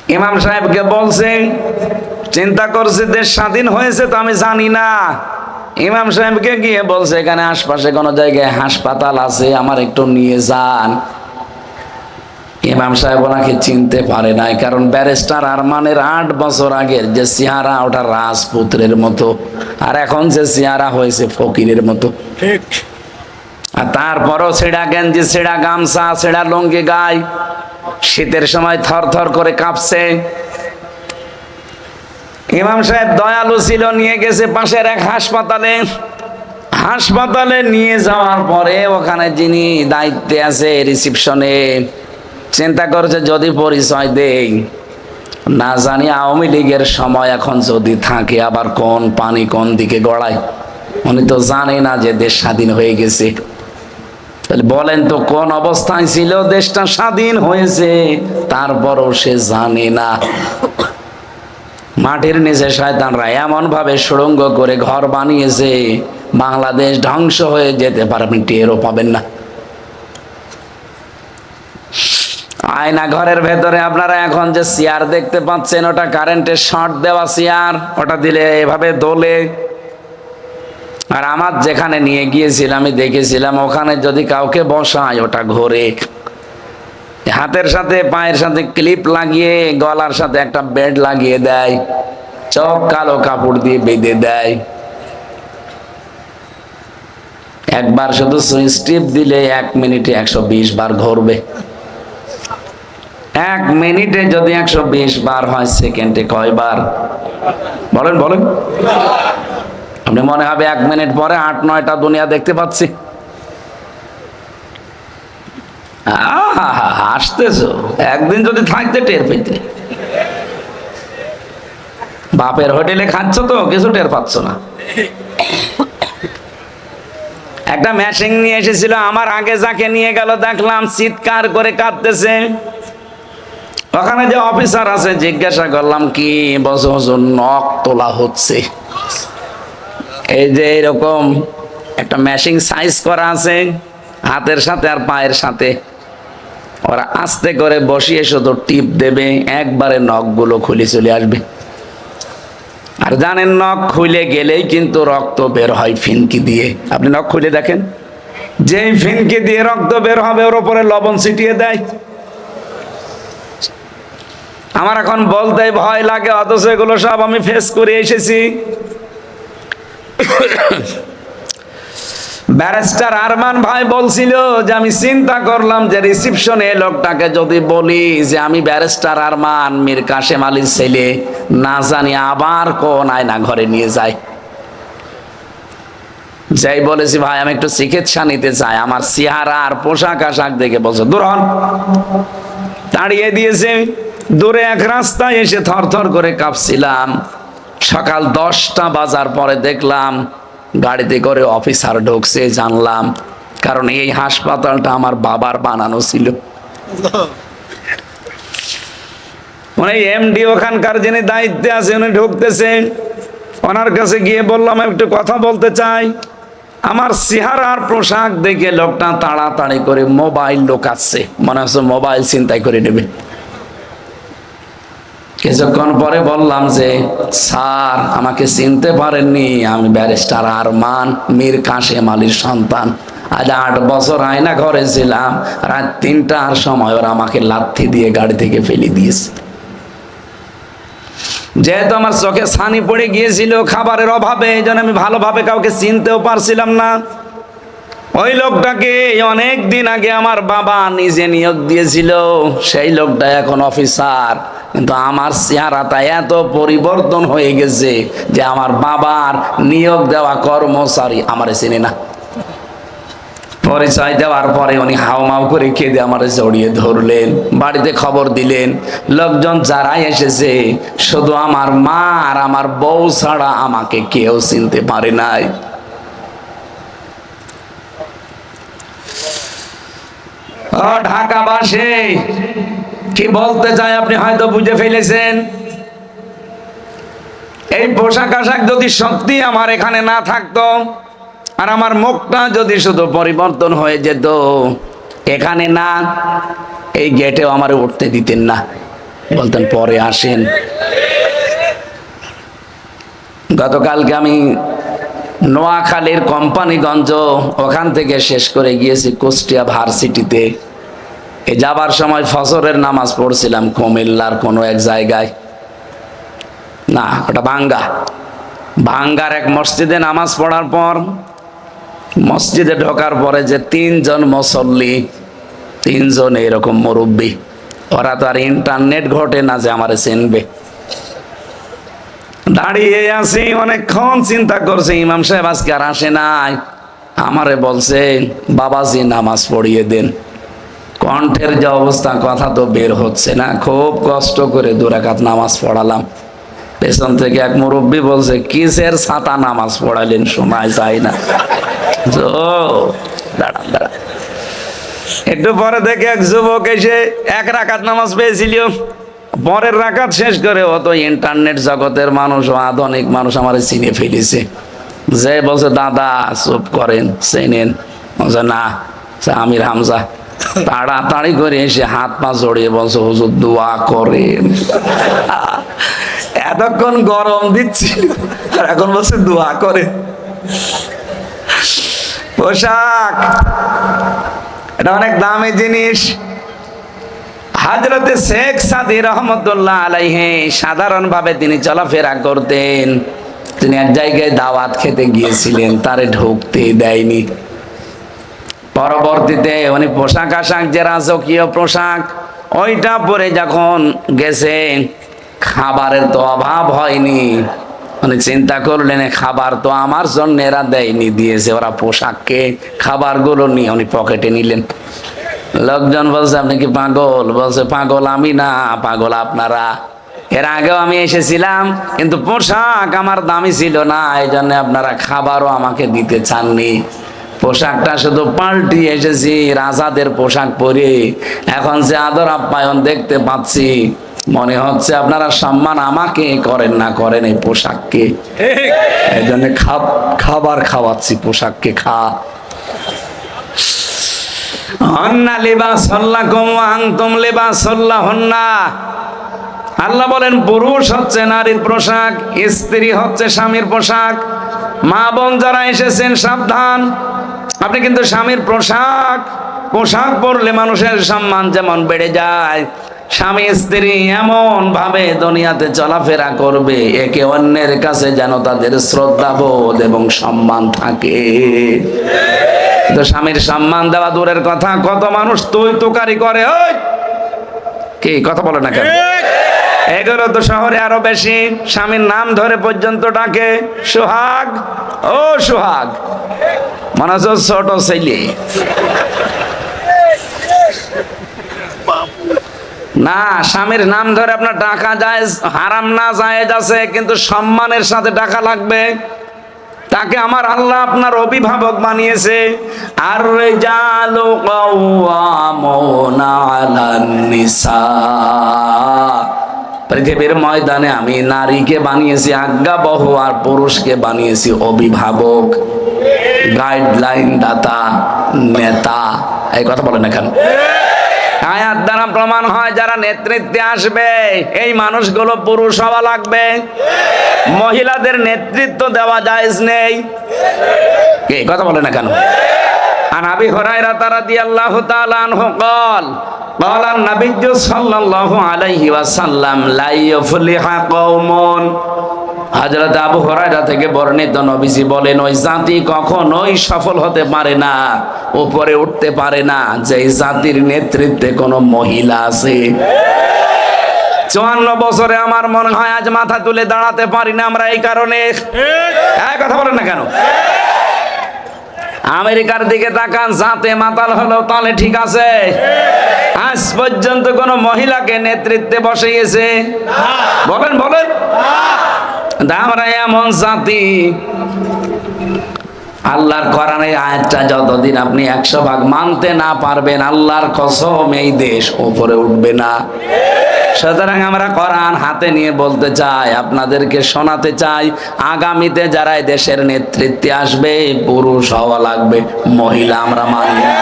ইমাম সাহেবকে বলছে, চিন্তা করছে দেশ স্বাধীন হয়েছে তো আমি জানি না। ইমাম সাহেবকে গিয়ে বলছে, এখানে আশপাশে কোনো জায়গায় হাসপাতাল আছে, আমার একটু নিয়ে যান। ইমাম সাহেব ওনাকে চিনতে পারে নাই, কারণ ব্যারিস্টার আরমানের 8 বছর আগের যে চেহারা, ওটা রাজপুত্রের মতো, আর এখন যে চেহারা হয়েছে ফকিরের মতো। ঠিক। আর তারপরও ছেঁড়া গেঞ্জি, ছেঁড়া গামছা, ছেঁড়া লুঙ্গি গায়, শীতের সময় থর থর করে কাঁপছে। ইমাম সাহেব দয়ালু ছিল, নিয়ে গেছে পাশের এক হাসপাতালে। হাসপাতালে নিয়ে যাওয়ার পরে ওখানে যিনি দায়িত্বে আছে রিসিপশনে, চিন্তা করছে যদি পরিচয় দেই, না জানি আওয়ামী লীগের সময় এখন যদি থাকে, আবার কোন পানি কোন দিকে গড়ায়। উনি তো জানে না যে দেশ স্বাধীন হয়ে গেছে। তাহলে বলেন তো কোন অবস্থায় ছিল দেশটা স্বাধীন হয়েছে, তারপরও সে জানে না। মাটির নিচে শয়তানরা এমন ভাবে সুড়ঙ্গ করে ঘর বানিয়েছে, বাংলাদেশ ধ্বংস হয়ে যেতে পারে, আপনি টেরও পাবেন না। আয়না ঘরের ভেতরে আপনারা এখন যে চেয়ার দেখতে পাচ্ছেন, ওটা কারেন্টের শর্ট দেওয়া চেয়ার, ওটা দিলে এভাবে দোলে। আর আমার যেখানে নিয়ে গিয়েছিলাম, আমি দেখেছিলাম ওখানে যদি কাউকে বসায় ওটা ঘোরে। হাতের সাথে পায়ের সাথে ক্লিপ লাগিয়ে, গলার সাথে একটা বেড লাগিয়ে দেয়, চোখ কালো কাপড় দিয়ে বেঁধে দেয়। একবার শুধু সুইচ টিপ দিলে 1 মিনিটে 120 বার ঘুরবে। 1 মিনিটে যদি 120 বার হয়, সেকেন্ডে কয়বার বলেন বলেন? আপনি মনে হবে 1 মিনিট পরে 8-9টা দুনিয়া দেখতে পাচ্ছি। হাসতেছো, একদিন যদি থাকতে টের পেতে। বাপের হোটেলে খাচ্ছ তো কিছু টের পাচ্ছ না। একটা মেশিন নিয়ে এসেছিল, আমার আগে যাকে নিয়ে গেল দেখলাম চিৎকার করে কাঁদতেছে। ওখানে যে অফিসার আছে জিজ্ঞাসা করলাম, কি বছর বছর নখ তোলা হচ্ছে। এই যে এরকম একটা মেশিন সাইজ করা আছে, হাতের সাথে আর পায়ের সাথে, ওরা আস্তে করে বসিয়ে শুধু টিপ দেবে, একবারে নখগুলো খুলে চলে আসবে। আর জানেন, নখ খুলে গেলেই কিন্তু রক্ত বের হয় ফিনকি দিয়ে। আপনি নখ খুলে দেখেন, যেই ফিনকি দিয়ে রক্ত বের হবে ওর উপরে লবণ ছিটিয়ে দেয়। আমার এখন বলতে ভয় লাগে, অথচ এগুলো সব আমি ফেস করে এসেছি। ব্যারিস্টার আরমান ভাই বলছিল যে আমি চিন্তা করলাম যে রিসিপশনে লোকটাকে যদি বলি যে আমি ব্যারিস্টার আরমান মীর কাশেম আলীর ছেলে, না জানি আবার কোন আয়না ঘরে নিয়ে যায়। যাই বলেছি, ভাই আমি একটু চিকিৎসা নিতে চাই, আমার চেহারা আর পোশাক আশাক দেখে বলছে দূর হন, তাড়িয়ে দিয়েছে। দূরে এক রাস্তায় এসে থরথর করে কাঁপছিলাম। সকাল 10টা বাজার পরে দেখলাম গাড়িতে করে অফিসার ঢুকছে, জানলাম, কারণ এই হাসপাতালটা আমার বাবার বানানো ছিল। মানে এমডি ওখানকার যিনি দায়িত্বে আছে উনি ঢুকতেছে, ওনার কাছে গিয়ে বললাম একটু কথা বলতে চাই। আমার চেহারা আর পোশাক দেখে লোকটা তাড়াতাড়ি করে মোবাইল লোকাচ্ছে, মনে হচ্ছে মোবাইল ছিনতাই করে নেবে। কিছুক্ষণ পরে বললাম যে স্যার আমাকে চিনতে পারেননি, আমি ব্যারিস্টার আরমান মীর কাশেম আলীর সন্তান। আজ 8 বছর আয়না ঘরে ছিলাম, রাত 3টার সময় ওরা আমাকে লাথি দিয়ে গাড়ি থেকে ফেলে দিয়েছে। যেহেতু আমার চোখে ছানি পড়ে গিয়েছিল খাবারের অভাবে, এই জন্য আমি ভালোভাবে কাউকে চিনতেও পারছিলাম না। ওই লোকটাকে অনেক দিন আগে আমার বাবা নিজে নিয়োগ দিয়েছিল, সেই লোকটা এখন অফিসার, কিন্তু আমার চেহারাটা এত পরিবর্তন হয়ে গেছে যে আমার বাবার নিয়োগ দেওয়া কর্মচারী আমার চেনে না। পরিচয় দেওয়ার পরে উনি হাউমাউ করে কেঁদে আমার জড়িয়ে ধরলেন, বাড়িতে খবর দিলেন। লোকজন যারাই এসেছে শুধু আমার মা আর আমার বউ ছাড়া আমাকে কেউ চিনতে পারে নাই। ও ঢাকাবাসী, কি বলতে চাই আপনি হয়তো বুঝে ফেলেছেন। এই পোশাক আশাক যদি সত্যি আমার এখানে না থাকতো, আর আমার মুখটা যদি শুধু পরিবর্তন হয়ে যেত, এখানে না এই গেটেও আমার উঠতে দিতেন না। বলতেন পরে আসেন। গতকালকে আমি নোয়াখালীর কোম্পানিগঞ্জ, ওখান থেকে শেষ করে গিয়েছি কুষ্টিয়া ভার্সিটিতে। এই যাবার সময় ফজরের নামাজ পড়ছিলাম কুমিল্লার কোনো এক জায়গায়, না ওটা ভাঙ্গার এক মসজিদে নামাজ পড়ার পর মসজিদে ঢোকার পরে যে তিনজন মুসল্লি, তিনজন এরকম মুরব্বী, ওরা তো আর ইন্টারনেট ঘটে না যে আমারে চিনবে। দাঁড়িয়ে আছি অনেকক্ষণ, চিন্তা করছে ইমাম সাহেব আজকে আর আসে নাই। আমারে বলছে বাবাজি নামাজ পড়িয়ে দেন। কণ্ঠের যে অবস্থা, কথা তো বের হচ্ছে না, খুব কষ্ট করে 2 রাকাত নামাজ পড়ালাম। পেছন থেকে এক মুরব্বী বলছে কিসের ছাতা নামাজ পড়ালেন, সময় যায় না। দাঁড়ান। একটু পরে দেখে এক যুবক এসে 1 রাকাত নামাজ পেয়েছিল, পরের রাকাত শেষ করে অত ইন্টারনেট জগতের মানুষ ও আধুনিক মানুষ আমার চিনে ফেলেছে। যে বলছে দাদা চুপ করেন, চেনেন? বলছে না, আমির হামজা। তাড়াতাড়ি করে এসে হাত পা জড়িয়ে বলছে হুজুর দোয়া করেন। এতক্ষণ গরম দিচ্ছিল আর এখন বলছে দোয়া করে। পোশাক এটা অনেক দামি জিনিস। হযরতে শেখ সাদী রহমতুল্লাহ আলাইহি সাধারণভাবে তিনি চলাফেরা করতেন। তিনি এক জায়গায় দাওয়াত খেতে গিয়েছিলেন, তারে ঢুকতে দেয়নি। পরবর্তীতে উনি পোশাক আশাক যে রাজকীয় পোশাক, ওইটা পরে যখন গেছে, খাবারের তো অভাব হয়নি। উনি চিন্তা করলেন খাবার তো আমার জন্য এরা দেয়নি, দিয়েছে ওরা পোশাককে, খাবারগুলো নিয়ে উনি পকেটে নিলেন। লোকজন বলছে আপনি কি পাগল? বলছে পাগল আমি না, পাগল আপনারা। এর আগেও আমি এসেছিলাম, কিন্তু পোশাক আমার দামি ছিল না, এই জন্য আপনারা খাবারও আমাকে দিতে চাননি। পোশাকটা শুধু পাল্টিয়ে এসেছি রাজাদের পোশাক পরে। এখন যে আদর আপ্যায়ন দেখতে পাচ্ছি, মনে হচ্ছে আপনারা সম্মান আমাকে করেন না, করেন এই পোশাককে। এই জন্য খাবার খাওয়াচ্ছি, পোশাককে খা। আল্লাহ বলেন পুরুষ হচ্ছে নারীর পোশাক, স্ত্রী হচ্ছে স্বামীর পোশাক। মা বোন যারা এসেছেন সাবধান, আপনি কিন্তু স্বামীর পোশাক পরলে মানুষের সম্মান যেমন বেড়ে যায়, স্বামী স্ত্রী এমন ভাবে দুনিয়াতে চলাফেরা করবে একে অন্যের কাছে যেন তাদের শ্রদ্ধাবোধ এবং সম্মান থাকে। তো স্বামীর সম্মান দেওয়া দূরের কথা, কত মানুষ তুই তুকারি করে। ওই কি কথা বলে না কেন? এগুলো তো শহরে আরো বেশি। স্বামীর নাম ধরে পর্যন্ত ডাকে সোহাগ, ও সোহাগ, মনে হচ্ছে ছোট ছেলে। না, স্বামীর নাম ধরে আপনার ডাকা যায় হারাম না, জায়েজ আছে, কিন্তু সম্মানের সাথে ডাকা লাগবে। তাকে আমার আল্লাহ আপনার অভিভাবক বানিয়েছে। আর রিজালু কাওয়ামুনা আলান নিসা, পৃথিবীর ময়দানে আমি নারীকে বানিয়েছি আজ্ঞাবহ আর পুরুষকে বানিয়েছি অভিভাবক, গাইডলাইন দাতা, নেতা। এই কথা বলেন এখানে। আয়াত দ্বারা প্রমাণ হয় যারা নেতৃত্বে আসবে এই মানুষগুলো পুরুষ হওয়া লাগবে। মহিলাদের নেতৃত্ব দেওয়া জায়েজ নেই। কি কথা বলে না কেন? আন আবি হুরায়রা রাদিয়াল্লাহু তাআলা আনহু قال قال النبي صلى الله عليه وسلم لا يفلح قوم। হযরত আবু হুরায়রা থেকে বর্ণিত, নবীজি বলেন ওই জাতি কখনোই সফল হতে পারে না, উপরে উঠতে পারে না যে জাতির নেতৃত্বে কোনো মহিলা আছে। 54 বছরে আমার মনে হয় আজ মাথা তুলে দাঁড়াতে পারি না আমরা এই কারণে। এই কথা বলেন না কেন? আমেরিকার দিকে তাকান, জাতে মাতাল হলো তাহলে ঠিক আছে। আজ পর্যন্ত কোন মহিলাকে নেতৃত্বে বসিয়েছে? বলেন বলেন। আমরা এমন জাতি, আল্লাহর কোরআনের আয়াতটা যতদিন আপনি 100 ভাগ মানতে না পারবেন, আল্লাহর কসম এই দেশ উপরে উঠবে না। সুতরাং আমরা কোরআন হাতে নিয়ে বলতে চাই, আপনাদেরকে শোনাতে চাই, আগামীতে যারা দেশের নেতৃত্বে আসবে পুরুষ হওয়া লাগবে, মহিলা আমরা মানি না।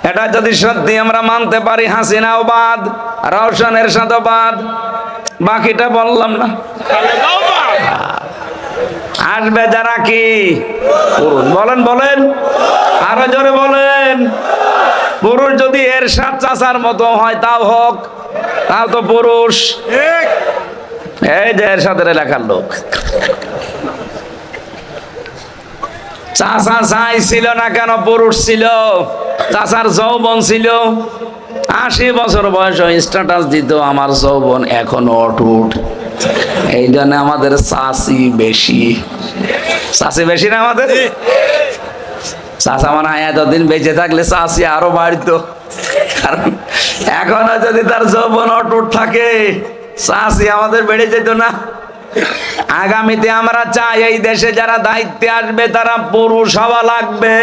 এটা যদি সত্যি আমরা মানতে পারি, হাসিনাও বাদ, রওশন এরশাদও বাদ, বাকিটা বললাম না। আসবে যারা কি পুরুষ, বলেন বলেন, আরো জোরে বলেন। পুরুষ যদি এরশাদ চাচার মতো হয় তাও হোক, তাও তো পুরুষ। এই যে এরশাদের এলাকার লোক, চাচা চাই ছিল না কেন? পুরুষ ছিল, চাচার যৌবন ছিল। 80 বছর বয়স স্ট্যাটাস দিত আমার যৌবন এখনো অটুট। এই জন্য আমাদের চাষি বেশি, চাষি বেশি না আমাদের। চাষা মানে এতদিন বেঁচে থাকলে চাষি আরো বাড়তো, কারণ এখনো যদি তার যৌবন অটুট থাকে চাষি আমাদের বেড়ে যেত না। আগামীতে আমরা চাই এই দেশে যারা দায়িত্বে আসবে তারা পুরুষ হওয়া লাগবে।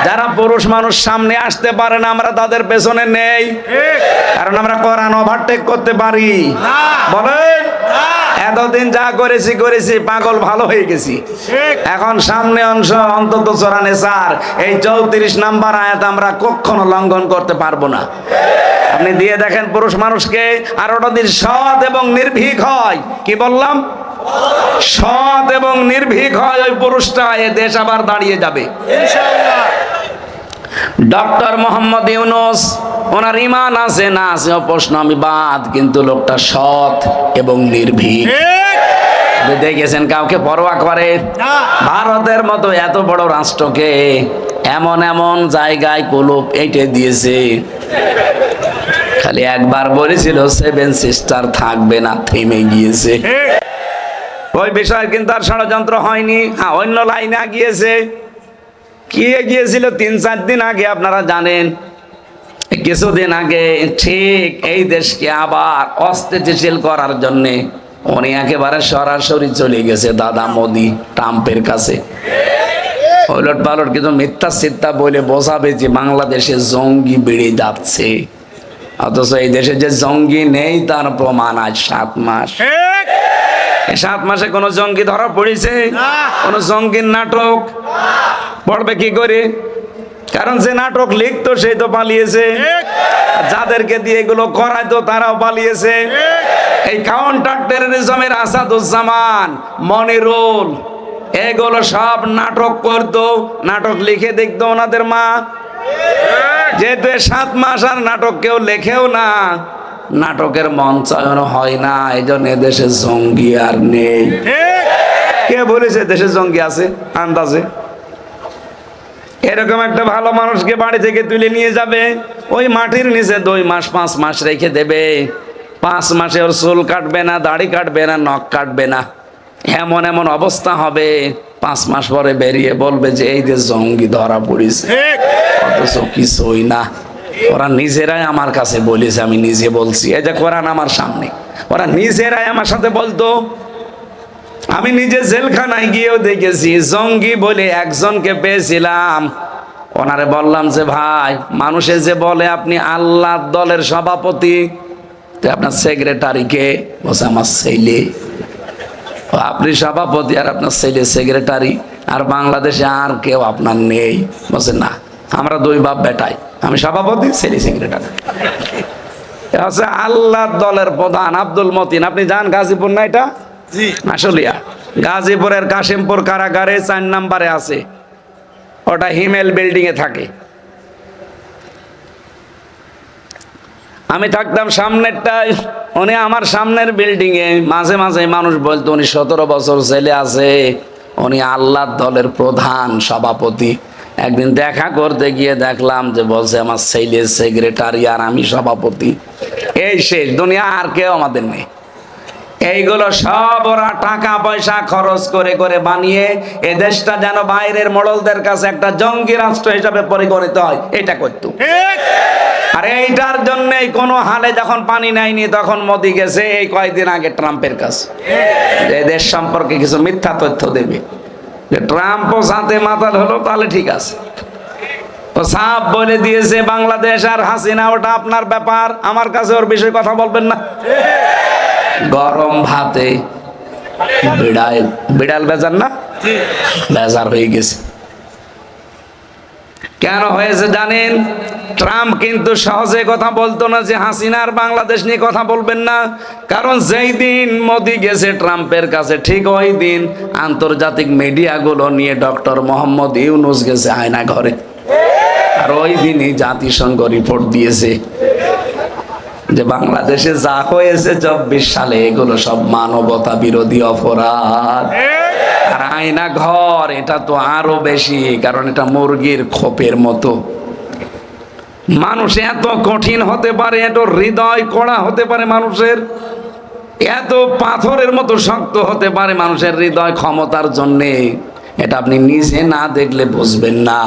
যারা পুরুষ মানুষ সামনে আসতে পারে না আমরা তাদের পেছনে নেই, কারণ আমরা কোরআন ওভারটেক করতে পারি। বলেন, এতদিন যা করেছি করেছি, পাগল ভালো হয়ে গেছি। এখন সামনে অংশ অন্তত চোরানে স্যার এই 34 নাম্বার আয়াত আমরা কখনো লঙ্ঘন করতে পারবো না। আপনি দিয়ে দেখেন পুরুষ মানুষকে, আর ওটা যদি সৎ এবং নির্ভীক হয়, কি বললাম, সৎ এবং নির্ভীক হয় ওই পুরুষটা, এ দেশ আবার দাঁড়িয়ে যাবে ইনশাআল্লাহ। ডক্টর মোহাম্মদ ইউনূস, ওনার ঈমান আছে না আছে ও প্রশ্ন আমি বাদ, কিন্তু লোকটা সৎ এবং নির্ভীক। দেখেছেন কাউকে পরোয়া করে? ভারতের মতো এত বড় রাষ্ট্রকে এমন এমন জায়গায় কুলুপ এঁটে দিয়েছে। খালি একবার বলেছিল 7 সিস্টার থাকবে না, থেমে গিয়েছে। ওই বিষয় কিন্তু আর ষড়যন্ত্র হয়নি। হ্যাঁ, অন্য লাইনে গিয়েছে। কি গিয়েছিল 3-4 দিন আগে, আপনারা জানেন, কিছুদিন আগে ঠিক এই দেশকে আবার অস্থিতিশীল করার জন্যে উনি একেবারে সরাসরি চলে গেছে দাদা মোদি ট্রাম্পের কাছে। ওলট পালট কিন্তু মিথ্যা সিদ্ধা বলে বোঝাবে যে বাংলাদেশে জঙ্গি বেড়ে যাচ্ছে, অথচ এই দেশে যে জঙ্গি নেই তার প্রমাণ আজ 7 মাস। 7 মাসে কোন জঙ্গি ধরা পড়েছে? কোন জঙ্গির নাটক পড়বে কি করে? কারণ যে নাটক লিখতো সেই তো পালিয়েছে, যাদেরকে দিয়ে এগুলো করাইতো তারাও পালিয়েছে। এই কাউন্টার টেররিজমের আসাদুজ্জামান, মনিরুল, এগুলো সব নাটক করতো, নাটক লিখে দেখতো ওনাদের মা। যেহেতু 7 মাস আর নাটক কেউ লেখেও না, নাটকের মঞ্চায়ন হয় না, এই জন্য দেশে জঙ্গি আর নেই। কে বলেছে দেশে জঙ্গি আছে? আন্দাজে এরকম একটা ভালো মানুষকে বাড়ি থেকে তুলে নিয়ে যাবে, ওই মাটির নিচে 2 মাস 5 মাস রেখে দেবে। 5 মাসে ওর চুল কাটবে না, দাড়ি কাটবে না, নখ কাটবে না, এমন এমন অবস্থা হবে 5 মাস পরে বেরিয়ে বলবে যে এই যে জঙ্গি ধরা পড়েছে, অথচ কিছুই না। ওরা নিজেরাই আমার কাছে বলেছে, আমি নিজে বলছি, এই যে কোরআন আমার সামনে, ওরা নিজেরাই আমার সাথে বলতো। আমি নিজে জেলখানায় গিয়েও দেখেছি, জঙ্গি বলে একজনকে পেয়েছিলাম। ওনারে বললাম যে ভাই, মানুষে যে বলে আপনি আল্লাহর দলের সভাপতি, তো আপনার সেক্রেটারি কে? বলছে আমার ছেলে। আপনি সভাপতি আর আপনার ছেলে সেক্রেটারি, আর বাংলাদেশে আর কেউ আপনার নেই? বলছে না, আমরা 2 বাপ বেটাই, আমি সভাপতি, ছেলে সেক্রেটারি। হচ্ছে আল্লাহর দলের প্রধান আব্দুল মতিন। আপনি যান গাজীপুর না, এটা আসলিয়া গাজীপুরের কাশিমপুর কারাগারে 4 নম্বরে আছে, ওটা হিমেল বিল্ডিং এ থাকে। আমি থাকতাম সামনেরটায়, উনি আমার সামনের বিল্ডিং এ। মাঝে মাঝে মানুষ বলতো উনি 17 বছর ছেলে আছে, উনি আল্লাহর দলের প্রধান সভাপতি। একদিন দেখা করতে গিয়ে দেখলাম যে বলছে আমার ছেলে সেক্রেটারি আর আমি সভাপতি। এই শেষ দুনিয়া, আর কেউ আমাদের নেই। এইগুলো সব ওরা টাকা পয়সা খরচ করে করে বানিয়ে এ দেশটা যেন বাইরের মোড়লদের কাছে একটা জঙ্গি রাষ্ট্র হিসাবে পরিগণিত হয়, এটা করতো। আর এইটার জন্যই কোনো হালে যখন পানি নেয়নি, তখন মোদি গেছে এই কয়েকদিন আগে ট্রাম্পের কাছে, এই দেশ সম্পর্কে কিছু মিথ্যা তথ্য দেবে, যে ট্রাম্পও সাথে মাতাল হলো, তাহলে ঠিক আছে। ও সাপ বলে দিয়েছে বাংলাদেশ আর হাসিনা ওটা আপনার ব্যাপার, আমার কাছে ওর বিষয়ে কথা বলবেন না। গরম ভাতে বিড়াল বেজার না, বেজার হয়ে গেছে। কেন হয়েছে জানেন? ট্রাম্প কিন্তু সহজে কথা বলতো না যে হাসিনার বাংলাদেশ নিয়ে কথা বলবেন না, কারণ যেই দিন মোদি গেছে ট্রাম্পের কাছে ঠিক ওই দিন আন্তর্জাতিক মিডিয়াগুলো নিয়ে ডক্টর মোহাম্মদ ইউনূস গেছে আয়না ঘরে, আর ওই দিনই জাতিসংঘ রিপোর্ট দিয়েছে যে বাংলাদেশে যা হয়েছে 24 সালে এগুলো সব মানবতা বিরোধী অপরাধ। আর আয়না ঘর এটা তো আরো বেশি, কারণ এটা মুরগির খোপের মতো। মানুষ এত কঠিন হতে পারে, এত হৃদয় কড়া হতে পারে মানুষের, এত পাথরের মতো শক্ত হতে পারে মানুষের হৃদয় ক্ষমতার জন্যে, এটা আপনি নিজে না দেখলে বুঝবেন না।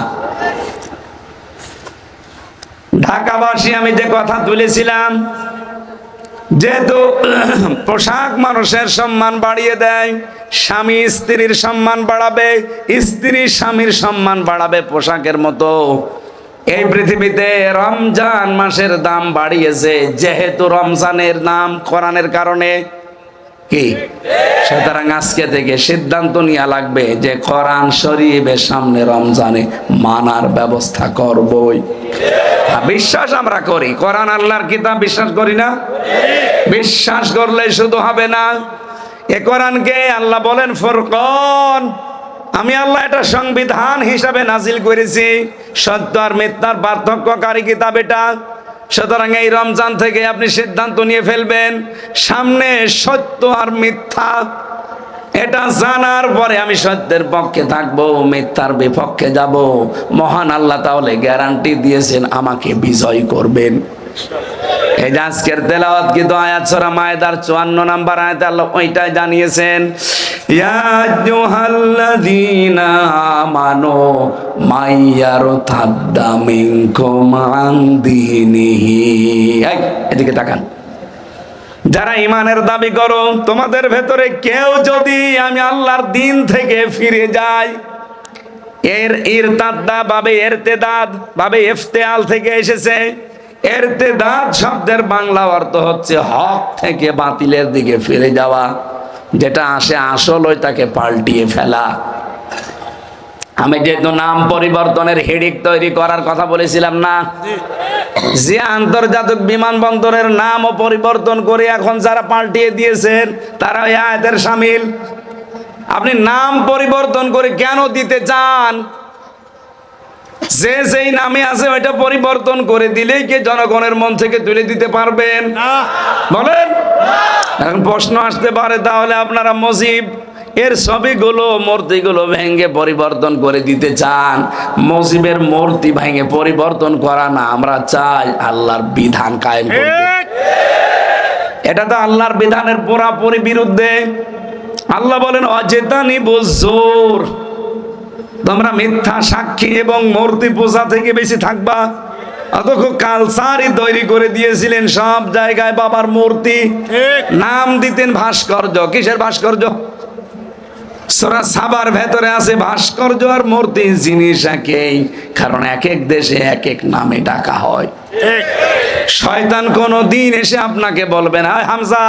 ঢাকাবাসী আমি যে কথা তুলেছিলাম, যেহেতু পোশাক মানুষের সম্মান বাড়িয়ে দেয়, স্বামী স্ত্রীর সম্মান বাড়াবে, স্ত্রী স্বামীর সম্মান বাড়াবে পোশাকের মতো, এই পৃথিবীতে রমজান মাসের দাম বাড়িয়েছে, যেহেতু রমজানের নাম কোরআনের কারণে কি, সুতরাং আজকে থেকে সিদ্ধান্ত নেওয়া লাগবে যে কোরআন শরীফের সামনে রমজানে মানার ব্যবস্থা করবই। বিশ্বাস আমরা করি, কোরআন আল্লাহর কিতাব, বিশ্বাস করি না? বিশ্বাস করলে শুধু হবে না, এ কোরআনকে আল্লাহ বলেন ফুরকান, আমি আল্লাহ এটা সংবিধান হিসাবে নাজিল করেছি, সত্য আর মিথ্যার পার্থক্যকারী কিতাব এটা। সুতরাং এই রমজান থেকে আপনি সিদ্ধান্ত নিয়ে ফেলবেন সামনে সত্য আর মিথ্যা, এটা জানার পরে আমি সত্যের পক্ষে থাকবো, মিথ্যার বিপক্ষে যাব। মহান আল্লাহ তাহলে গ্যারান্টি দিয়েছেন আমাকে বিজয় করবেন। এই যে আজকের তেলাওয়াত কিন্তু আয়াত সূরা মায়েদার 54 নম্বর আয়াতে আল্লাহ ওইটাই জানিয়েছেন, ইয়া আইয়ুহাল্লাযীনা আমানু মাইয়ারতাদ্দা মিনকুম আন দীনিহি। এদিকে তাকান, যারা ইমানের দাবি করো, তোমাদের ভেতরে কেউ যদি আমি আল্লাহর দিন থেকে ফিরে যায়, এর ইরতাদ্দা বাবে ইরতেদাদ বাবে ইফতেআল থেকে এসেছে। ইরতেদাদ শব্দের বাংলা অর্থ হচ্ছে হক থেকে বাতিলের দিকে ফিরে যাওয়া, যেটা আসে আসল ওইটাকে পাল্টিয়ে ফেলা। আমি যেহেতু নাম পরিবর্তনের হিড়িক তৈরি করার কথা বলেছিলাম না, যে আন্তর্জাতিক বিমানবন্দরের নামও পরিবর্তন করে এখন যারা পাল্টিয়ে দিয়েছেন তারা এই আয়াতের শামিল। আপনি নাম পরিবর্তন করে কেন দিতে চান? যে যেই নামে আছে ওইটা পরিবর্তন করে দিলেই কি জনগণের মন থেকে তুলে দিতে পারবেন? বলেন। এখন প্রশ্ন আসতে পারে, তাহলে আপনারা মসজিদ এর ছবিগুলো মূর্তিগুলো ভেঙে পরিবর্তন করে দিতে চান? মসজিদের মূর্তি ভেঙে পরিবর্তন করা না, আমরা চাই আল্লাহর বিধান কায়েম করতে। এটা তো আল্লাহর বিধানের পুরোপুরি বিরুদ্ধে। আল্লাহ বলেন অজেতানিবুজ জুর, তোমরা মিথ্যা সাক্ষী এবং মূর্তি পূজা থেকে বেশি থাকবা। অথচ কালচারই তৈরি করে দিয়েছিলেন, সব জায়গায় বাবার মূর্তি, নাম দিতেন ভাস্কর্য। কিসের ভাস্কর্য? সূরা সাবার ভেতরে আছে ভাস্কর্য আর মূর্তি জিনিস একই, কারণ এক এক দেশে এক এক নামে ডাকা হয়। শয়তান কোন দিন এসে আপনাকে বলবে না হামজা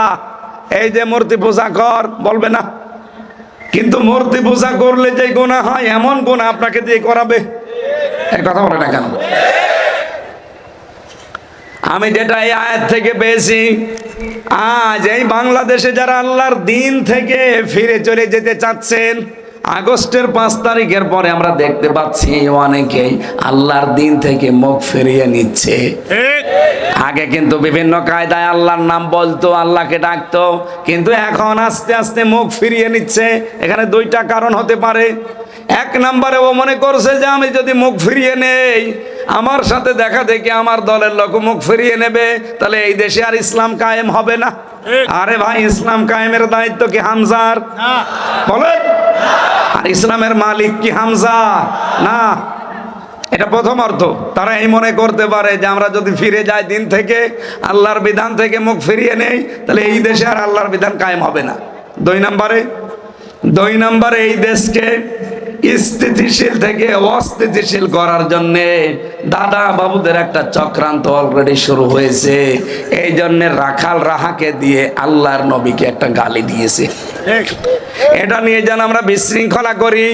এই যে মূর্তি পূজা কর, বলবে না। কিন্তু মূর্তি পূজা করলে যে গুনাহ হয়, এমন গুনাহ আপনাকে দিয়ে করাবে, এই কথা বলে না কেন? আমি যেটা এই আয়াত থেকে পেয়েছি, আজ এই বাংলাদেশে যারা আল্লাহর দিন থেকে ফিরে চলে যেতে চাচ্ছেন, আগস্টের 5 তারিখের পরে আমরা দেখতে পাচ্ছি অনেকেই আল্লাহর দিন থেকে মুখ ফিরিয়ে নিচ্ছে। আগে কিন্তু বিভিন্ন কায়দায় আল্লাহর নাম বলতো, আল্লাহকে ডাকতো, কিন্তু এখন আস্তে আস্তে মুখ ফিরিয়ে নিচ্ছে। এখানে দুইটা কারণ হতে পারে। এক নম্বরে ও মনে করছে যে আমি যদি মুখ ফিরিয়ে নেই, আমার সাথে দেখা দেখি আমার দলের লোক মুখ ফিরিয়ে নেবে, তাহলে এই দেশে আর ইসলাম কায়েম হবে না। আরে ভাই, ইসলাম কায়েমের দায়িত্ব কি হামজার? বলেন। আর ইসলামের মালিক কি হামজা? না। এটা প্রথম অর্থ। তারা এই মনে করতে পারে যে আমরা যদি ফিরে যাই দিন থেকে, আল্লাহর বিধান থেকে মুখ ফিরিয়ে নেই, তাহলে এই দেশে আর আল্লাহর বিধান কায়েম হবে না। দুই নম্বরে এই দেশকে স্থিতিশীল থেকে অস্থিতিশীল করার জন্য দাদা বাবুদের একটা চক্রান্ত অলরেডি শুরু হয়েছে। এই জন্য রাখাল রাহাকে দিয়ে আল্লাহর নবীকে একটা গালি দিয়েছে। এটা নিয়ে যেন আমরা বিশৃঙ্খলা করি,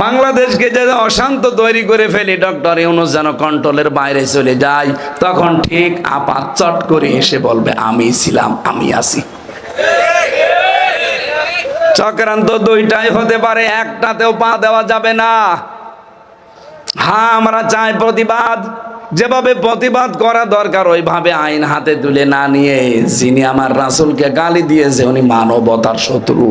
বাংলাদেশকে যে অশান্ত তৈরি করে ফেলি, ডক্টর ইউনূস যেন কন্ট্রোলের বাইরে চলে যায়, তখন ঠিক আপাত চট করে এসে বলবে আমি ছিলাম, আমি আছি। চক্রান্ত দুইটাই হতে পারে, একটাতেও পা দেওয়া যাবে না। হ্যাঁ, আমরা চাই প্রতিবাদ, যেভাবে প্রতিবাদ করা দরকার ওইভাবে আইন হাতে তুলে না নিয়ে, যিনি আমার রাসূলকে গালি দিয়েছে উনি মানবতার শত্রু।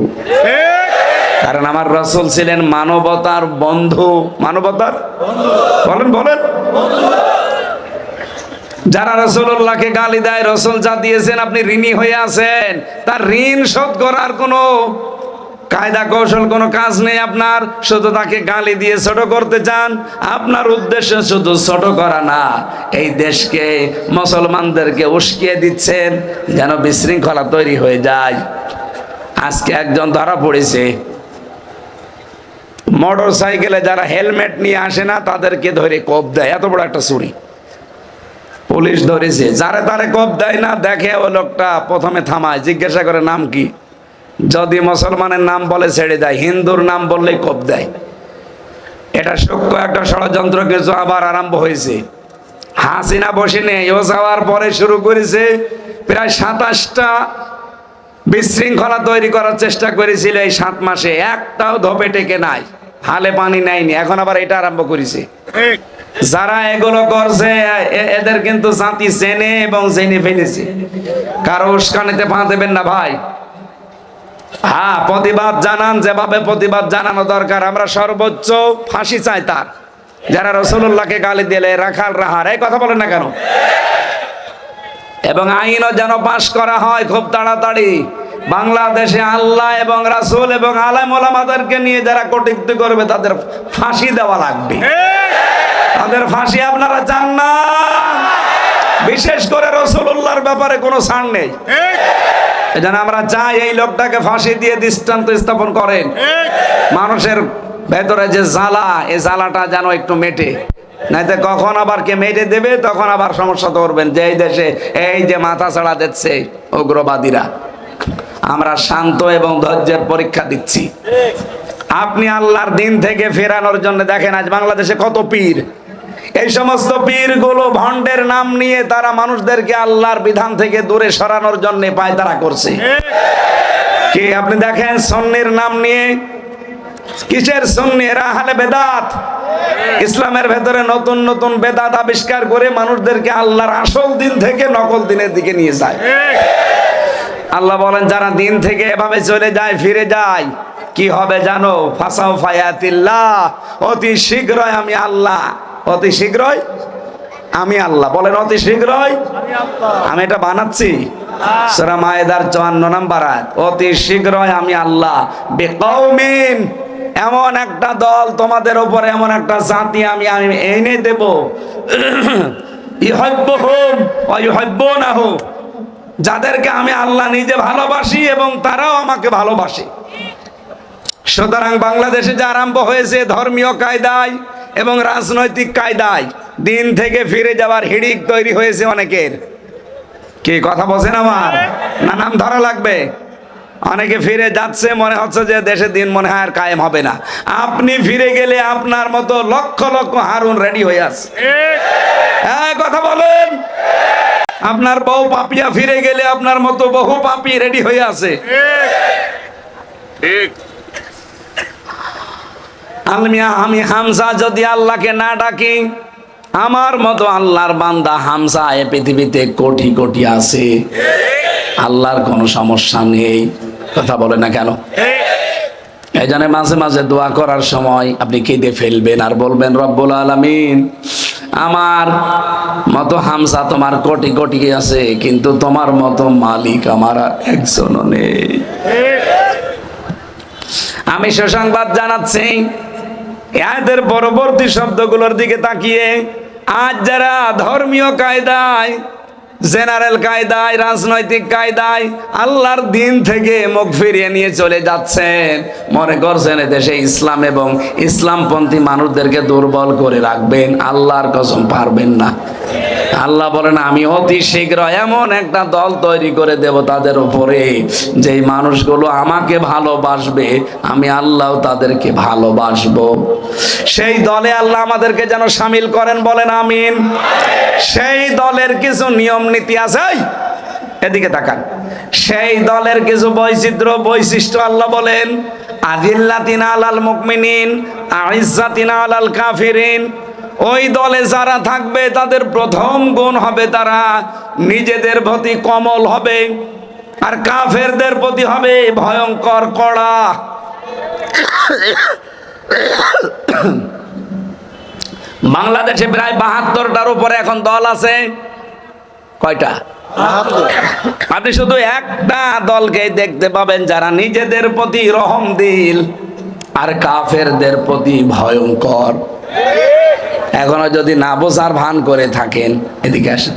কারণ আমার রাসূল ছিলেন মানবতার বন্ধু। মানবতার বলেন বলেন, যারা রাসূলুল্লাহকে গালি দেয়, রাসূল যা দিয়েছেন আপনি ঋণী হয়ে আছেন, তার ঋণ শোধ করার কোনো কায়দা কৌশল কোনো কাজ নেই আপনার, শুধু তাকে গালি দিয়ে ছোট করতে চান। আপনার উদ্দেশ্য শুধু ছোট করা না, এই দেশকে মুসলমানদেরকে উস্কিয়ে দিচ্ছেন যেন বিশৃঙ্খলা তৈরি হয়ে যায়। আজকে একজন ধরা পড়েছে, মোটর সাইকেলে যারা হেলমেট নিয়ে আসে না তাদেরকে ধরে কোপ দেয়, এত বড় একটা চুরি। পুলিশ ধরেছে, যারে তারে কোপ দেয় না, দেখে ও লোকটা প্রথমে থামায়, জিজ্ঞাসা করে নাম কি, যদি মুসলমানের নাম বলে ছেড়ে দেয়, হিন্দুর নাম বললেই কোপ দেয়। এটা সূক্ষ্ম একটা ষড়যন্ত্র কিছু আবার আরম্ভ হয়েছে। হাসিনা বসে নেই, ও যাওয়ার পরে শুরু করেছে। প্রায় 27টা বিশৃঙ্খলা তৈরি করার চেষ্টা করেছিল এই 7 মাসে, একটাও ধোপে টেকে নাই, হালে পানি নেয়নি। এখন আবার এটা আরম্ভ করেছে। যারা এগুলো করছে এদের কিন্তু জাতি চেনে এবং জেনে ফেলেছে। কারো উস্কানিতে পা দেবেন না ভাই। হ্যাঁ, প্রতিবাদ জানান, যেভাবে প্রতিবাদ জানানো দরকার। আমরা সর্বোচ্চ ফাঁসি চাই তার, যারা রাসূলুল্লাহকে গালি দিলে রাখাল রাহার, এই কথা বলেন না কেন? এবং আইনও যেন পাশ করা হয় খুব তাড়াতাড়ি। বাংলাদেশে আল্লাহ এবং রাসূল এবং আলেম ওলামাদেরকে নিয়ে যারা কটূক্তি করবে তাদের ফাঁসি দেওয়া লাগবে। তাদের ফাঁসি আপনারা চান না? বিশেষ করে রাসূলুল্লাহর ব্যাপারে কোনো ছাড় নেই। এজন্য আমরা চাই এই লোকটাকে ফাঁসি দিয়ে দৃষ্টান্ত স্থাপন করেন। মানুষের ভেতরে যে জ্বালা, এই জ্বালাটা যেন একটু মেটে, নাইতে কখন আবার কে মেটে দেবে, তখন আবার সমস্যা করবেন যে এই দেশে এই যে মাথা ছাড়া দিচ্ছে উগ্রবাদীরা। আমরা শান্ত এবং ধৈর্যের পরীক্ষা দিচ্ছি। আপনি আল্লাহর দিন থেকে ফেরানোর জন্য দেখেন আজ বাংলাদেশে কত পীর। এই সমস্ত পীরগুলো ভণ্ডের নাম নিয়ে তারা মানুষদেরকে আল্লাহর বিধান থেকে দূরে সরানোর জন্য পায়তারা করছে। কি আপনি দেখেন সুন্নির নাম নিয়ে, কিসের সুন্নি? এরা আহলে বেদাত। ইসলামের ভেতরে নতুন নতুন বেদাত আবিষ্কার করে মানুষদেরকে আল্লাহর আসল দিন থেকে নকল দিনের দিকে নিয়ে যায়। আল্লাহ বলেন যারা দিন থেকে এভাবে চলে যায়, ফিরে যায়, কি হবে জানো? ফাসাউ ফায়াতিল্লাহ, অতি শীঘ্রই আমি আল্লাহ, অতি শীঘ্রই আমি আল্লাহ। বলেন অতি শীঘ্রই আমি এটা বানাচ্ছি। সূরা মায়েদার 54 নম্বর আয়াত, অতি শীঘ্রই আমি আল্লাহ বিকৌমিন, এমন একটা দল তোমাদের উপরে, এমন একটা জাতি আমি এনে দেব, ইউহিব্বুহুম ওয়া ইউহিব্বুনাহু, যাদেরকে আমি আল্লাহ নিজে ভালোবাসি এবং তারাও আমাকে ভালোবাসে। সুতরাং বাংলাদেশে যে আরম্ভ হয়েছে ধর্মীয় কায়দায় এবং রাজনৈতিক কায়দায় দিন থেকে ফিরে যাওয়ার হিড়িক তৈরি হয়েছে অনেকের। কি কথা বলছেন আমার? না নাম ধরা লাগবে। অনেকে ফিরে যাচ্ছে, মনে হচ্ছে যে দেশে দিন মনে হয় আর কায়েম হবে না। আপনি ফিরে গেলে আপনার মতো লক্ষ লক্ষ হারুন রেডি হয়ে আছে। হ্যাঁ কথা বলেন। আপনার বউ পাপিয়া ফিরে গেলে আপনার মতো বহু পাপি রেডি হয়ে আছে। ঠিক। আমি হামজা যদি আল্লাহকে না ডাকি, আমার মতো আল্লাহর বান্দা হামজা এ পৃথিবীতে কোটি কোটি আছে। আল্লাহর কোনো সমস্যা নেই। কথা বলে না কেন? এই জন্য মাঝে মাঝে দোয়া করার সময় আপনি কেঁদে ফেলবেন আর বলবেন রব্বুল আলামিন, আমার মতো হামজা তোমার কোটি কোটি আছে, কিন্তু তোমার মতো মালিক আমার একজনও নেই। আমি সুসংবাদ জানাচ্ছি, এদের পরবর্তী শব্দগুলোর দিকে তাকিয়ে আজ যারা ধর্মীয় কায়দায় জেনারেল কায়দায়, রাজনৈতিক কায়দায় আল্লাহর দিন থেকে মুখ ফিরিয়ে নিয়ে চলে যাচ্ছেন। মনে করছেন দেশে ইসলাম এবং ইসলামপন্থী মানুষদেরকে দুর্বল করে রাখবেন। আল্লাহর কসম পারবেন না। আল্লাহ বলেন আমি অতি শীঘ্র এমন একটা দল তৈরি করে দেব তাদের উপরে, যেই মানুষগুলো আমাকে ভালোবাসবে, আমি আল্লাহ তাদেরকে ভালোবাসবো। সেই দলে আল্লাহ আমাদেরকে যেন শামিল করেন, বলেন আমিন। সেই দলের কিছু নিয়ম নীতি আছে, এদিকে তাকান। সেই দলের কিছু বৈশিষ্ট্য আল্লাহ বলেন, আযিল্লাতিন আলাল মুমিনিন আইজ্জাতিন আলাল কাফিরিন। ওই দলে যারা থাকবে তাদের প্রথম গুণ হবে তারা নিজেদের প্রতি কোমল হবে, আর কাফেরদের প্রতি হবে ভয়ঙ্কর কড়া। বাংলাদেশে প্রায় ৭২টার উপরে এখন দল আছে। কয়টা? আপনি শুধু একটা দলকে দেখতে পাবেন যারা নিজেদের প্রতি রহমদিল আর কাফেরদের প্রতি ভয়ঙ্কর। এখনো যদি না বোঝার ভান করে থাকেন, এদিকে আসেন,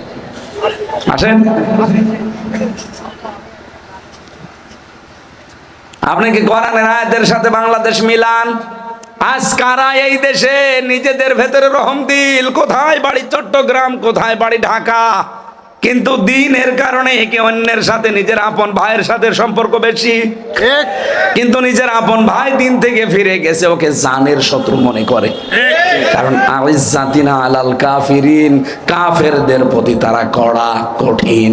আসেন। আপনি কি কোরআনের আয়াতের সাথে বাংলাদেশ মিলান? আজ কারা এই দেশে নিজেদের ভেতরে রহমদিল? কোথায় বাড়ি চট্টগ্রাম, কোথায় বাড়ি ঢাকা, কিন্তু দিনের কারণে একে অন্যের সাথে নিজের আপন ভাইয়ের সাথে সম্পর্ক বেশি, কিন্তু নিজের আপন ভাই দিন থেকে ফিরে গেছে, ওকে জানের শত্রু মনে করে। কারণ আইজ্জাতিনা আলাল কাফিরিন, কাফেরদের প্রতি তারা কড়া, কঠিন।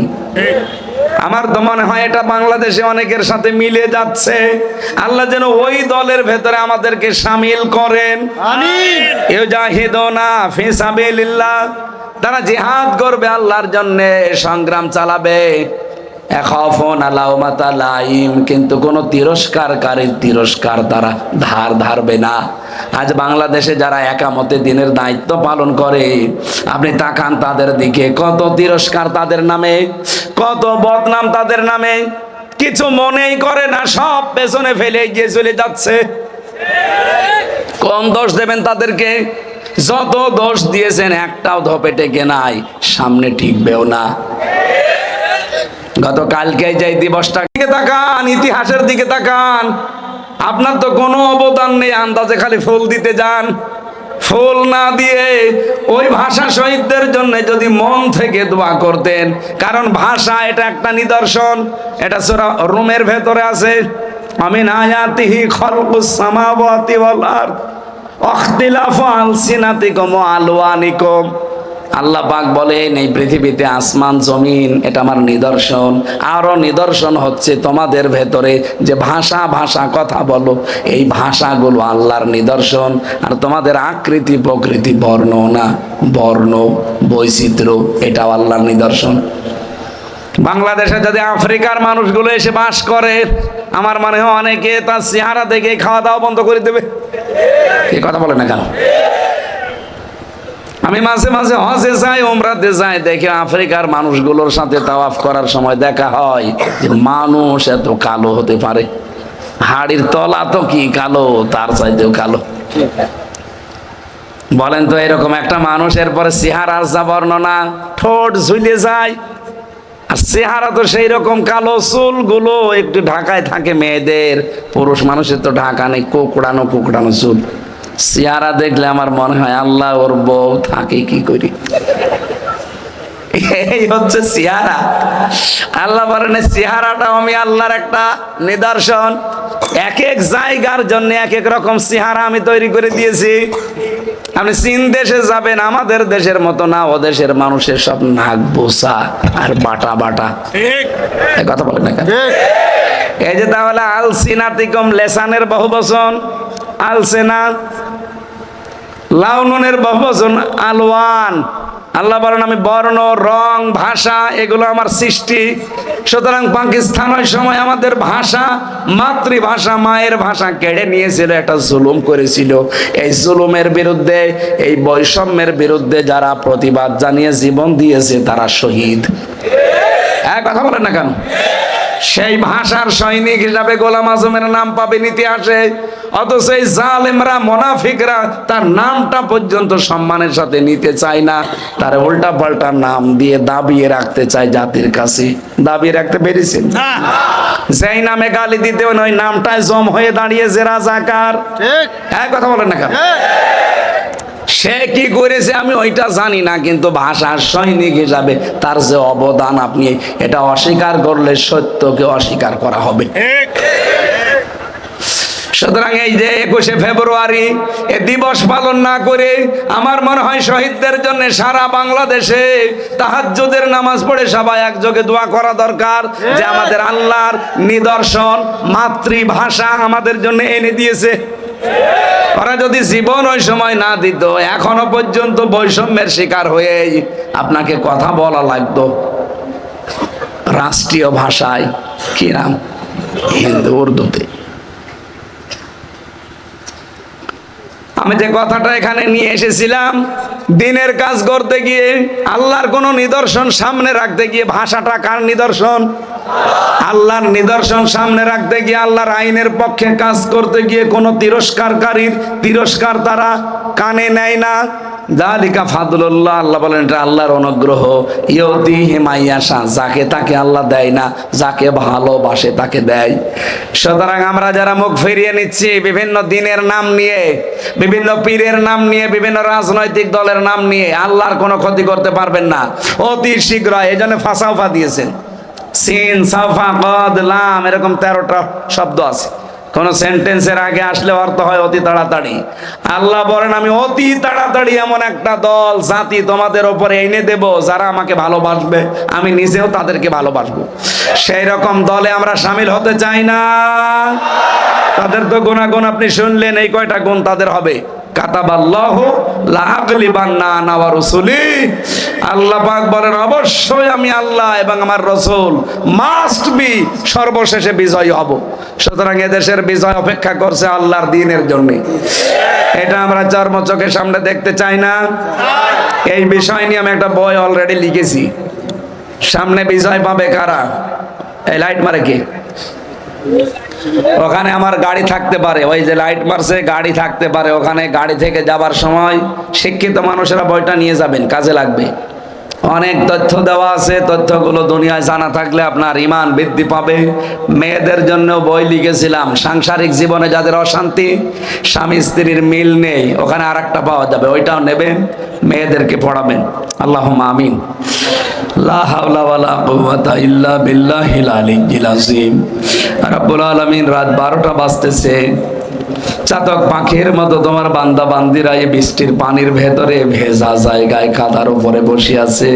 আমার তো মনে হয় এটা বাংলাদেশে অনেকের সাথে মিলে যাচ্ছে। আল্লাহ যেন ওই দলের ভেতরে আমাদেরকে শামিল করেন। আমিন। ইউজাহিদুনা ফি সাবিলিল্লাহ, তারা জিহাদ করবে আল্লাহর জন্য, সংগ্রাম চালাবে। ইয়াখাফুনা লাউমাতা লাইম, কিন্তু কোন তিরস্কারকারীর তিরস্কার তারা ধার ধারবে না। আজ বাংলাদেশে যারা একামতে দিনের দায়িত্ব পালন করে, আপনি তাকান তাদের দিকে, কত তিরস্কার তাদের নামে, কত বদনাম তাদের নামে, কিছু মনেই করে না, সব পেছনে ফেলে গিয়ে চলে যাচ্ছে। কোন দোষ দেবেন তাদেরকে? যত দোষ দিয়েছেন একটাও ধপে টেকে নাই, সামনে টিকবেও না। গতকালকে যে দিবসটার দিকে তাকান, ইতিহাসের দিকে তাকান, আপনার তো কোনো অবদান নেই, আন্দাজে খালি ফুল দিতে যান। ফুল না দিয়ে ওই ভাষা শহীদদের জন্য যদি মন থেকে দোয়া করতেন, কারণ ভাষা এটা একটা নিদর্শন। এটা সূরা রুমের ভেতরে আছে, আমিন আয়াতিহি খালকুস সামাওয়াতি ওয়াল আরদ ওয়াখতিলাফু আলসিনাতিকুম ওয়া আলওয়ানিকুম। আল্লাহ পাক বলেন এই পৃথিবীতে আসমান জমিন এটা আমার নিদর্শন। আরো নিদর্শন হচ্ছে তোমাদের ভেতরে যে ভাষা কথা বলো, এই ভাষাগুলো আল্লাহর নিদর্শন। আর তোমাদের আকৃতি প্রকৃতি বর্ণ বৈচিত্র্য এটাও আল্লাহর নিদর্শন। বাংলাদেশে যদি আফ্রিকার মানুষগুলো এসে বাস করে, আমার মনে হয় অনেকে তার চেহারা দেখে খাওয়া দাওয়া বন্ধ করে দেবে। এই কথা বলে না কেন? আমি মাঝে মাঝে হজে যাই, ওমরাতে যাই, দেখে আফ্রিকার মানুষগুলোর সাথে তাওয়াফ করার সময় দেখা হয় যে মানুষ এত কালো হতে পারে, হাড়ির তলা তো কি কালো, তার চাইতেও কালো। বলেন তো এরকম একটা মানুষের পরে চেহারার যা বর্ণনা, ঠোঁট ঝুলে যায়, আর চেহারা তো সেই রকম কালো, চুলগুলো একটু ঢাকায় থাকে মেয়েদের, পুরুষ মানুষের তো ঢাকা নেই, কোকড়ানো চুল। চেহারা দেখলে আমার মনে হয় আল্লাহ ওর বউ থাকে কি করি। এই হচ্ছে চেহারা। আল্লাহ বলেন চেহারাটা আমি আল্লাহর একটা নিদর্শন। এক এক জায়গার জন্য এক এক রকম চেহারা আমি তৈরি করে দিয়েছি। আপনি চীন দেশে যাবেন, আমাদের দেশের মতো না, ও দেশের মানুষের সব নাক বোসা আর বাটা। এই কথা বলেন না কেন? এই যে তাহলে আলসিনাতিকুম, লেসানের বহুবচন আলসেনা, লাউনের বহুবচন আলওয়ান। আল্লাহ বলেন আমি বর্ণ, রং, ভাষা এগুলো আমার সৃষ্টি। সুতরাং পাকিস্তান ওই সময় আমাদের ভাষা, মাতৃভাষা, মায়ের ভাষা কেড়ে নিয়েছিল, একটা জুলুম করেছিল। এই জুলুমের বিরুদ্ধে, এই বৈষম্যের বিরুদ্ধে যারা প্রতিবাদ জানিয়ে জীবন দিয়েছে তারা শহীদ। এক কথা বলেন না কেন? সেই ভাষার সৈনিক হিসাবে গোলাম আজমের নাম পাবেন ইতিহাসে। অথচ এই জালেমরা মুনাফিকরা তার নামটা পর্যন্ত সম্মানের সাথে নিতে চায় না, তার উল্টা পাল্টা নাম দিয়ে দাবিয়ে রাখতে চায় জাতির কাছে। দাবিয়ে রাখতে পেরেছেন? যেই নামে গালি দিতে ওই নামটায় জম হয়ে দাঁড়িয়েছে রাজাকার। ঠিক, হ্যাঁ কথা বলেন না কেন? সে কি করেছে আমি ওইটা জানি না, কিন্তু ভাষার সৈনিক হিসাবে তার যে অবদান, আপনি এটা অস্বীকার করলে সত্যকে অস্বীকার করা হবে। সুতরাং এই যে 21শে ফেব্রুয়ারি এ দিবস পালন না করে আমার মনে হয় শহীদদের জন্য সারা বাংলাদেশে তাহাজ্জুদের নামাজ পড়ে সবাই একযোগে দোয়া করা দরকার, যে আমাদের আল্লাহর নিদর্শন মাতৃভাষা আমাদের জন্য এনে দিয়েছে। ওরা যদি জীবন ওই সময় না দিত, এখনো পর্যন্ত বৈষম্যের শিকার হয়ে আপনাকে কথা বলা লাগতো রাষ্ট্রীয় ভাষায়, কি নাম, হিন্দু উর্দুতে। আমি যে কথাটা এখানে নিয়ে এসেছিলাম, দিনের কাজ করতে গিয়ে, আল্লাহর কোন নিদর্শন সামনে রাখতে গিয়ে, ভাষাটা কার নিদর্শন? আল্লাহর নিদর্শন সামনে রাখতে গিয়ে, আল্লাহর আইনের পক্ষে কাজ করতে গিয়ে কোন তিরস্কারকারীর তিরস্কার তারা কানে নেয় না। যালিকা ফাদলুল্লাহ, আল্লাহ বলেন এটা আল্লাহর অনুগ্রহ। ইউতিহি মাইয়াশা, যাকে তাকে আল্লাহ দেয় না, যাকে ভালোবাসে তাকে দেয়। সুতরাং আমরা যারা মুখ ফিরিয়ে নিচ্ছি বিভিন্ন দিনের নাম নিয়ে, বিভিন্ন পীরের নাম নিয়ে, বিভিন্ন রাজনৈতিক দলের নাম নিয়ে, আল্লাহর কোনো ক্ষতি করতে পারবেন না অতি শীঘ্র। এই জন্য ফাসাফা দিয়েছেন, সিন সাফা কদ লাম, এরকম 13টা শব্দ আছে। কোন সেন্টেন্সের আগে আসলে অর্থ হয় অতি তাড়াতাড়ি। আল্লাহ বলেন আমি অতি তাড়াতাড়ি এমন একটা দল জাতি তোমাদের ওপরে এনে দেব যারা আমাকে ভালোবাসবে, আমি নিজেও তাদেরকে ভালোবাসবো। সেই রকম দলে আমরা শামিল হতে চাই না। তাদের তো গুণাগুণ আপনি শুনলেন, এই কয়টা গুণ তাদের হবে। কাতাবাল্লাহু লাআগলিবান্না আনা ওয়া রাসূলি, আল্লাহ পাক বলেন অবশ্যই আমি আল্লাহ এবং আমার রাসূল মাস্ট বি সর্বশেষে বিজয়ী হব। সুতরাং এদেশের বিজয় অপেক্ষা করছে আল্লাহর দ্বীনের জন্য। এটা আমরা চর্ম চোখের সামনে দেখতে চাই না। এই বিষয় নিয়ে আমি একটা বই অলরেডি লিখেছি। সামনে বিজয় পাবে কারা? এই লাইট মারে কে? ওখানে আমার গাড়ি থাকতে পারে, ওই যে লাইট মারছে গাড়ি থাকতে পারে ওখানে। গাড়ি থেকে যাবার সময় শিক্ষিত মানুষেরা বইটা নিয়ে যাবেন, কাজে লাগবে। অনেক তথ্য দেওয়া আছে, তথ্যগুলো দুনিয়ায় জানা থাকলে আপনার ঈমান বৃদ্ধি পাবে। মেয়েদের জন্য বই লিখেছিলাম, সাংসারিক জীবনে যাদের অশান্তি, স্বামী স্ত্রীর মিল নেই, ওখানে আরেকটা পাওয়া যাবে, ওইটাও নেবেন, মেয়েদেরকে পড়াবেন। আল্লাহুম্মা আমিন। লা হাওলা ওয়ালা কুওয়াতা ইল্লা বিল্লাহিল আলিয়্যিল আযীম। রব্বুল আলামিন, রাত 12টা বাজতেছে। চাতক পাখির মতো তোমার বান্দা বান্দিরা এই বৃষ্টির পানির ভেতরে ভেজা জায়গায় কাদার উপরে বসে আছে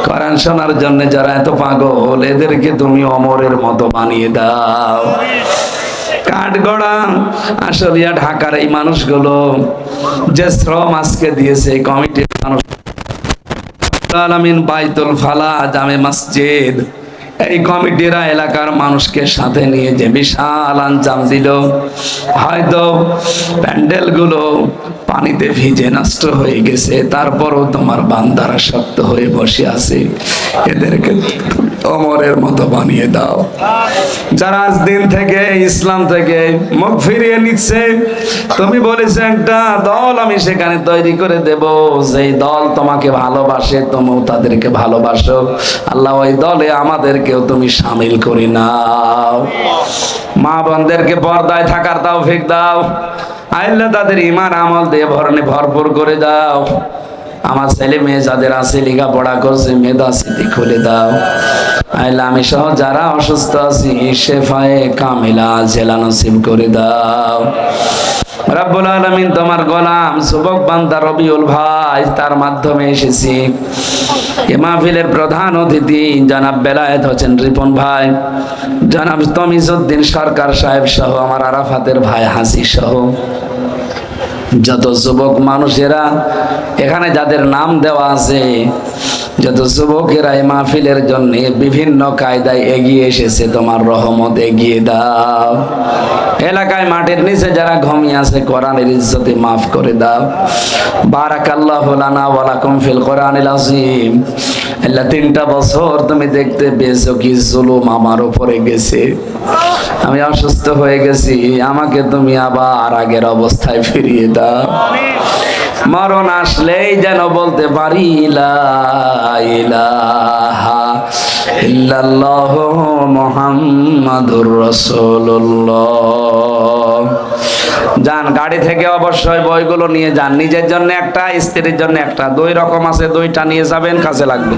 কোরআন শোনার জন্য। যারা এত পাগল, এদেরকে তুমি অমরের মতো বানিয়ে দাও। কাঠগড়া আশুলিয়া ঢাকার এই মানুষগুলো যে শ্রম আজকে দিয়েছে কমিটির মানুষ, আলামিন বাইতুল ফালাহ জামে মসজিদ, এই কমিটিরা এলাকার মানুষকে সাথে নিয়ে যে বিশাল আঞ্জাম দিল, হয়তো প্যান্ডেলগুলো পানিতে ভিজে নষ্ট হয়ে গেছে, তারপরও তোমার বান্দারা শক্ত হয়ে বসে আছে। এদেরকে ওমরের মতো বানিয়ে দাও। যারা আজ দিন থেকে ইসলাম থেকে মুখ ফিরিয়ে নিচ্ছে, তুমি বলেছো একটা দল আমি সেখানে তৈরি করে দেব, যেই দল তোমাকে ভালোবাসে, তুমিও তাদেরকে ভালোবাসো। আল্লাহ ওই দলে আমাদেরকেও তুমি শামিল করে নাও। মা বোনদেরকে পর্দায় থাকার তৌফিক দাও। আল্লাহ তাদের ঈমান আমল দিয়ে ভরপুর করে দাও। আমার ছেলে মেয়ে যাদের আছে লেখাপড়া করছে, মেধা স্মৃতি খুলে দাও। আল্লাহ আমি সহ যারা অসুস্থ আছি শেফায়ে কামিলা জেলা নসিব করে দাও। রব্বুল আলামিন, তোমার গোলাম যুবক বান্দা রবিউল ভাই, তার মাধ্যমে এসেছি। এ মাহফিলের প্রধান অতিথি জনাব বেলায়েত হোসেন রিপন ভাই, জনাব তমিজউদ্দিন সরকার সাহেব সহ আমার আরাফাতের ভাই হাসি সহ যত যুবক মানুষেরা এখানে যাদের নাম দেওয়া আছে, যত যুবকেরা এই মাহফিলের জন্য বিভিন্ন কায়দায় এগিয়ে এসেছে, তোমার রহমত এগিয়ে দাও। এলাকায় মাটির নিচে যারা ঘুমিয়ে আছে, কোরআনের ইজ্জতে মাফ করে দাও। বারাকাল্লাহু লানা ওয়া লাকুম ফিল কোরআনিল আযীম। আল্লাহ 3টা বছর তুমি দেখতে পেয়েছো কি জুলুম আমার উপরে গেছে, আমি অসুস্থ হয়ে গেছি, আমাকে তুমি আবার আগের অবস্থায় ফিরিয়ে দাও। মরণ আসলেই যেন বলতে পারি লা ইলাহা ইল্লাল্লাহ মুহাম্মাদুর রাসূলুল্লাহ। যান, গাড়ি থেকে অবশ্যই বইগুলো নিয়ে যান, নিজের জন্য একটা, স্ত্রীর জন্য একটা, 2 রকম আছে, 2টা নিয়ে যাবেন, কাজে লাগবে।